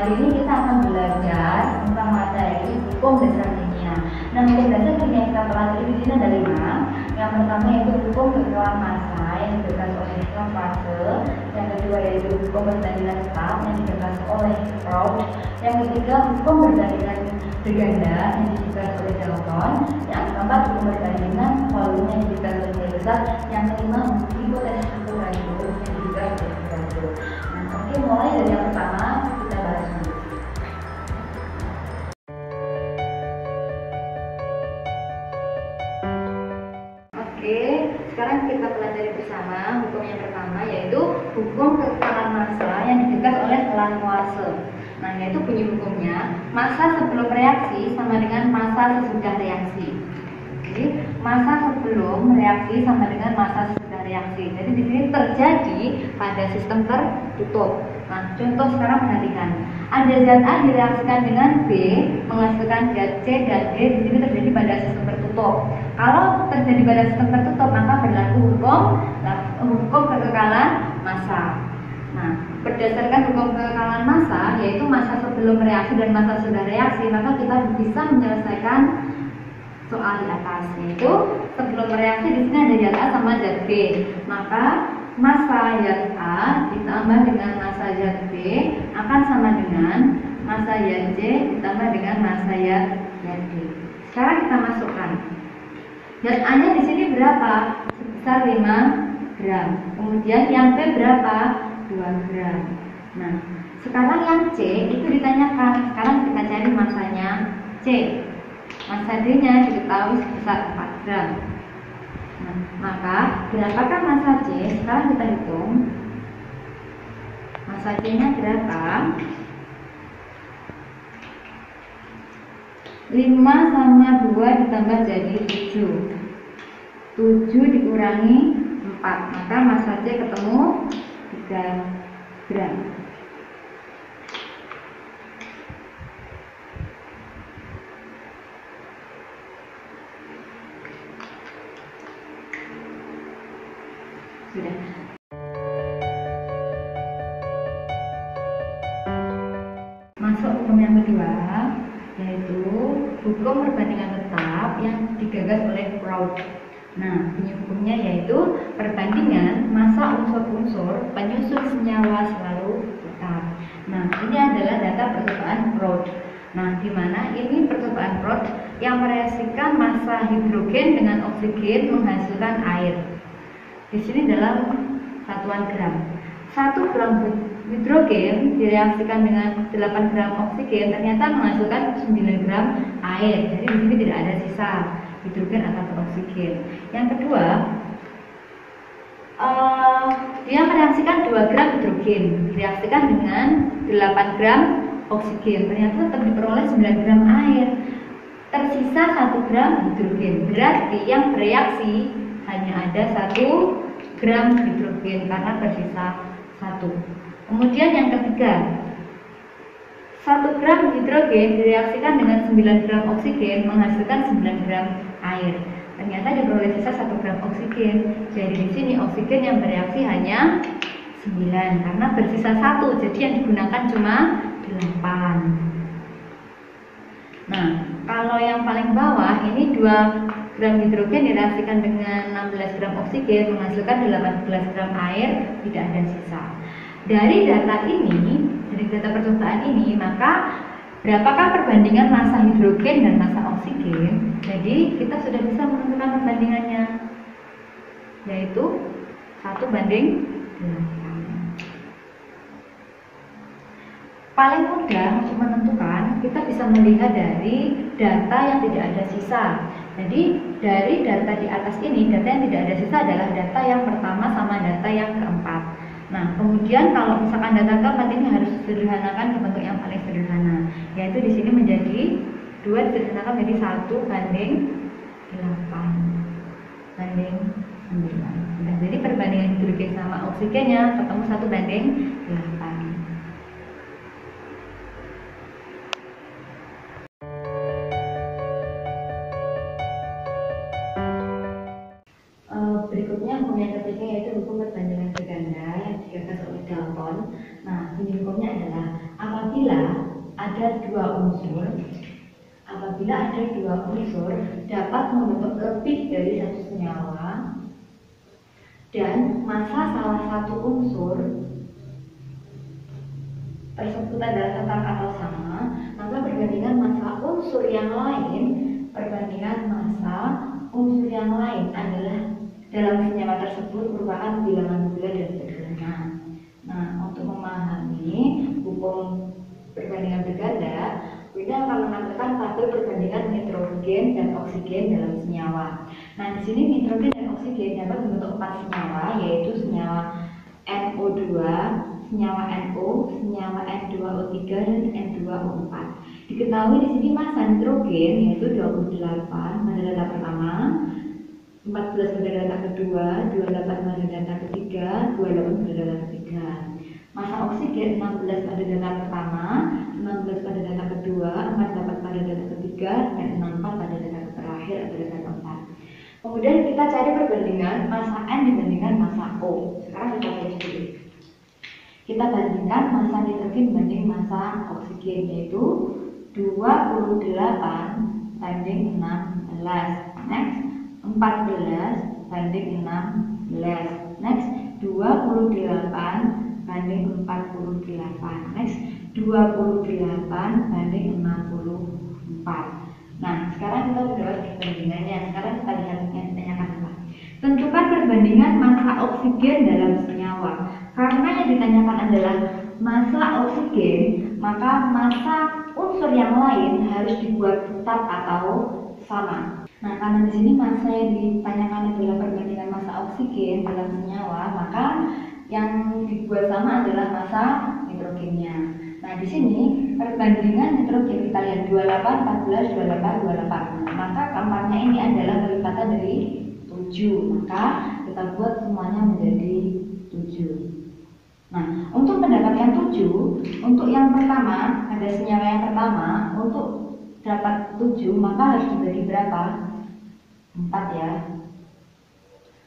Kali ini kita akan belajar tentang materi hukum dasar kimia. Nah, hukum dasar kimia yang kita pelajari di sini ada 5. Yang pertama yaitu hukum kekerasan massa yang digagas oleh Laplace. Yang kedua yaitu hukum perbandingan tetap yang digagas oleh Raoult. Yang ketiga hukum perbandingan berganda yang digagas oleh Dalton. Yang keempat hukum perbandingan volume yang digagas oleh Gay-Lussac. Yang kelima hipotesis hukum ratio yang digagas oleh Gay-Lussac. Nah, oke, mulai dari yang pertama kita bahas dulu. Oke, sekarang kita pelajari bersama hukum yang pertama yaitu hukum kekerasan massa yang digagas oleh Laplace. Nah, yaitu bunyi hukumnya massa sebelum reaksi sama dengan massa sesudah reaksi. Jadi, massa sebelum reaksi sama dengan massa sesudah reaksi. Jadi di sini terjadi pada sistem tertutup. Nah, contoh sekarang perhatikan. Ada zat A direaksikan dengan B menghasilkan zat C dan D. Di sini terjadi pada sistem tertutup. Kalau terjadi pada sistem tertutup maka berlaku hukum kekekalan massa. Nah, berdasarkan hukum kekekalan massa yaitu massa sebelum reaksi dan massa sesudah reaksi, maka kita bisa menyelesaikan soal di atas, yaitu sebelum reaksi di sini ada zat A sama zat B, maka massa zat A ditambah dengan massa zat B akan sama dengan massa zat C ditambah dengan massa zat D. Sekarang kita masukkan zat A nya di sini berapa? Sebesar 5 gram. Kemudian yang B berapa? 2 gram. Nah, sekarang yang C itu ditanyakan. Sekarang kita cari massanya C. Massa D-nya diketahui sebesar 4 gram. Nah, maka berapakah massa C? Sekarang kita hitung. Massa C-nya berapa? 5 sama 2 ditambah jadi 7. 7 dikurangi 4. Maka massa C ketemu 3 gram. Sudah. Masuk hukum yang kedua, yaitu hukum perbandingan tetap yang digagas oleh Raoult. Nah, bunyi hukumnya yaitu perbandingan massa unsur-unsur penyusun senyawa selalu tetap. Nah, ini adalah data percobaan Raoult. Nah, di mana ini percobaan Raoult yang mereaksikan massa hidrogen dengan oksigen menghasilkan air. Di sini dalam satuan gram. 1 gram hidrogen direaksikan dengan 8 gram oksigen ternyata menghasilkan 9 gram air. Jadi di sini tidak ada sisa hidrogen atau oksigen. Yang kedua, dia mereaksikan 2 gram hidrogen direaksikan dengan 8 gram oksigen. Ternyata tetap diperoleh 9 gram air. Tersisa 1 gram hidrogen. Berarti yang bereaksi hanya ada 1 gram hidrogen karena tersisa 1. Kemudian yang ketiga, 1 gram hidrogen direaksikan dengan 9 gram oksigen menghasilkan 9 gram air. Ternyata diperoleh sisa 1 gram oksigen. Jadi di sini oksigen yang bereaksi hanya 9 karena bersisa 1. Jadi yang digunakan cuma 8. Nah, kalau yang paling bawah ini 2 gram hidrogen direaksikan dengan 16 gram oksigen menghasilkan 18 gram air, tidak ada sisa. Dari data ini, dari data percobaan ini, maka berapakah perbandingan massa hidrogen dan massa oksigen? Jadi kita sudah bisa menentukan perbandingannya, yaitu 1:8. Paling mudah untuk menentukan, kita bisa melihat dari data yang tidak ada sisa. Jadi dari data di atas ini, data yang tidak ada sisa adalah data yang pertama sama data yang keempat. Nah, kemudian kalau misalkan data keempat ini harus disederhanakan ke bentuk yang paling sederhana, yaitu di sini menjadi 2 disederhanakan menjadi 1:8 Nah, jadi perbandingan hidrogen sama oksigennya ketemu 1:8. Berikutnya hukum yang ketiga yaitu hukum perbandingan berganda yang digagas oleh Dalton. Nah, bunyi hukumnya adalah apabila ada dua unsur, apabila ada dua unsur dapat membentuk lebih dari satu senyawa dan massa salah satu unsur tersebut adalah tetap atau sama, maka perbandingan massa unsur yang lain adalah dalam senyawa tersebut merupakan bilangan bulan dan sederhana. Nah, untuk memahami hukum perbandingan berganda, kita akan menampilkan tabel perbandingan nitrogen dan oksigen dalam senyawa. Nah, di sini nitrogen dan oksigen dapat membentuk 4 senyawa, yaitu senyawa NO2, senyawa NO, senyawa N2O3 dan N2O4. Diketahui di sini massa nitrogen yaitu 28 pada data pertama, 14 pada data kedua, 28 pada data ketiga, 28 pada data ketiga. Massa oksigen 16 pada data pertama, 16 pada data kedua, 48 pada data ketiga, dan 64 pada data terakhir atau data keempat. Kemudian kita cari perbandingan massa N dibandingkan massa O. Sekarang kita lihat dulu. Kita bandingkan massa nitrogen banding massa oksigen, yaitu 28 banding 16. Next, 14 banding 16. Next, 28 banding 48. Next, 28 banding 64. Nah, sekarang kita sudah dapat perbandingannya. Sekarang kita lihat yang ditanyakan apa. Tentukan perbandingan massa oksigen dalam senyawa. Karena yang ditanyakan adalah massa oksigen, maka massa unsur yang lain harus dibuat tetap atau sama. Nah, karena di sini massa yang ditanyakan adalah perbandingan massa oksigen dalam senyawa, maka yang dibuat sama adalah massa nitrogennya. Nah, di sini perbandingan nitrogen kita lihat 28, 14, 28, 28. Nah, maka keempatnya ini adalah kelipatan dari 7. Maka kita buat semuanya menjadi 7. Nah, untuk mendapatkan 7, untuk yang pertama, ada senyawa yang pertama, untuk dapat 7 maka harus dibagi berapa? 4 ya.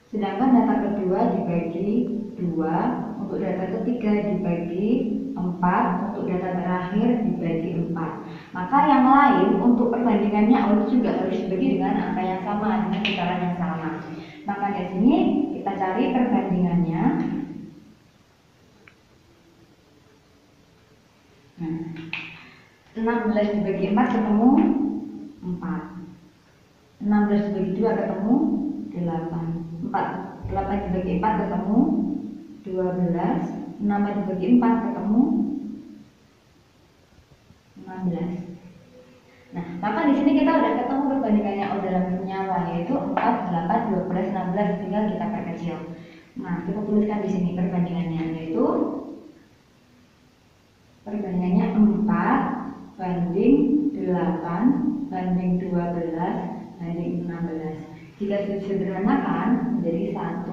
Sedangkan data kedua dibagi 2, untuk data ketiga dibagi 4, untuk data terakhir dibagi 4. Maka yang lain untuk perbandingannya juga harus dibagi dengan angka yang sama, dengan putaran yang sama. Maka di sini kita cari perbandingannya. Nah, 16 dibagi 4 ketemu 4. 16 dibagi 2 ketemu 8. 8 dibagi 4 ketemu 12. 6 dibagi 4 ketemu 16. Nah, maka di sini kita udah ketemu perbandingannya O dalam senyawa, yaitu 4, 8, 12, 16. Tinggal kita perkecil. Nah, kita tuliskan di sini perbandingannya, yaitu perbandingannya 4 banding 8 banding 12 banding 16. Jika disederhanakan menjadi 1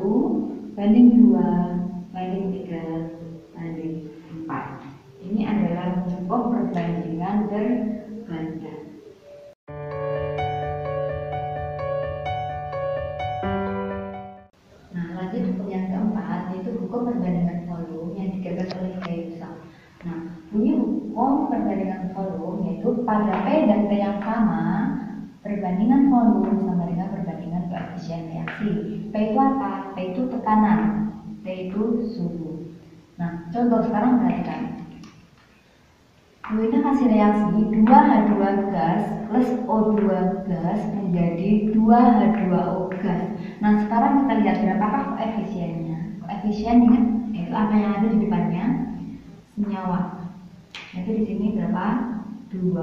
banding 2 banding 3 banding 4. Ini adalah hukum perbandingan berganda. Nah, lanjut hukum yang keempat, yaitu hukum perbandingan volume yang digagas oleh Gay-Lussac. Nah, bunyi hukum perbandingan volume yaitu pada P dan T yang sama, perbandingan volume sama dengan perbandingan koefisien reaksi. P itu apa? P itu tekanan, T itu suhu. Nah, contoh sekarang perhatikan. Kita kasih reaksi 2H2 gas plus O2 gas menjadi 2H2O gas. Nah, sekarang kita lihat berapakah koefisiennya. Koefisien ingat, itu apa yang ada di depannya? Senyawa. Itu di sini berapa? 2,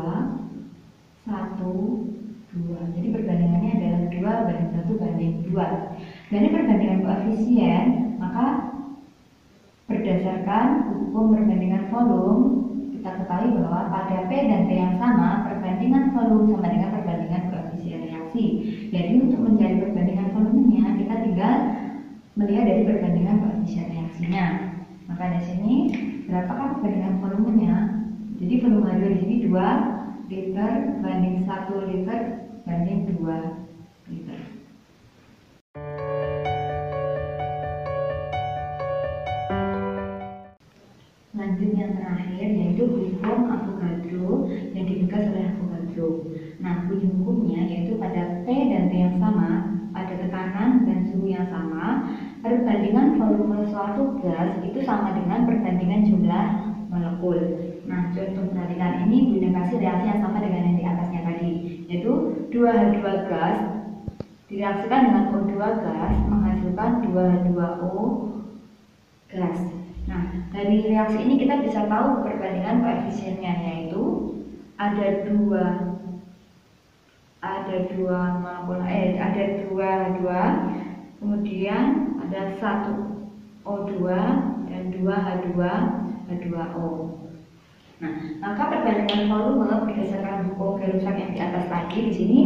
1, 2. Jadi perbandingannya adalah 2 banding 1 banding 2. Dari perbandingan koefisien, maka berdasarkan hukum perbandingan volume, kita ketahui bahwa pada P dan T yang sama, perbandingan volume sama dengan perbandingan koefisien reaksi. Jadi untuk mencari perbandingan volumenya, kita tinggal melihat dari perbandingan koefisien reaksinya. Maka di sini berapakah perbandingan volumenya? Jadi volume H2 di sini 2 liter banding 1 liter banding 2 liter. Lanjut yang terakhir, yaitu hukum Avogadro sama dengan perbandingan jumlah molekul. Nah, contoh perhatikan ini Bunda kasih reaksi yang sama dengan yang di atasnya tadi, yaitu 2H2 gas direaksikan dengan O2 gas menghasilkan 2H2O gas. Nah, dari reaksi ini kita bisa tahu perbandingan koefisiennya, yaitu ada dua molekul ada 2H2, kemudian ada 1 O2 dan 2H2O. Nah, maka perbandingan volume berdasarkan hukum Gay-Lussac yang di atas tadi, di sini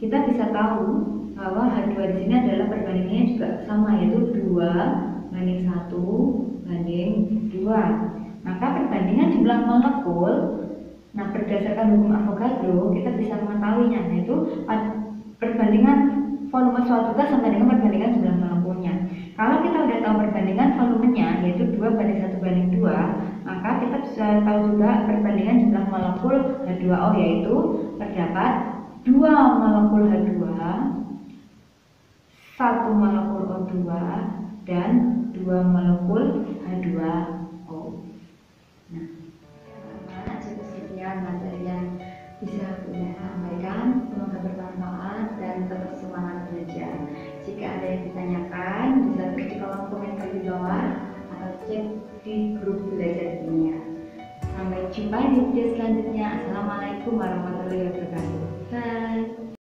kita bisa tahu bahwa H2 di sini adalah perbandingannya juga sama, yaitu 2:1:2. Maka perbandingan jumlah molekul, nah berdasarkan hukum Avogadro kita bisa mengetahuinya, yaitu perbandingan volume suatu gas sama dengan perbandingan jumlah molekulnya. Kalau kita udah tahu perbandingan volumenya, yaitu 2:1:2, maka kita bisa tahu juga perbandingan jumlah molekul H2O, yaitu terdapat 2 molekul H2, 1 molekul O2, dan 2 molekul H2O. Nah, cukup sekian materi yang bisa Bunda sampaikan. Semoga bermanfaat dan tetap semangat belajar. Jika ada yang ditanyakan, bisa tulis di kolom komentar di bawah atau cek di grup belajar dunia. Sampai jumpa di video selanjutnya. Assalamualaikum warahmatullahi wabarakatuh. Bye.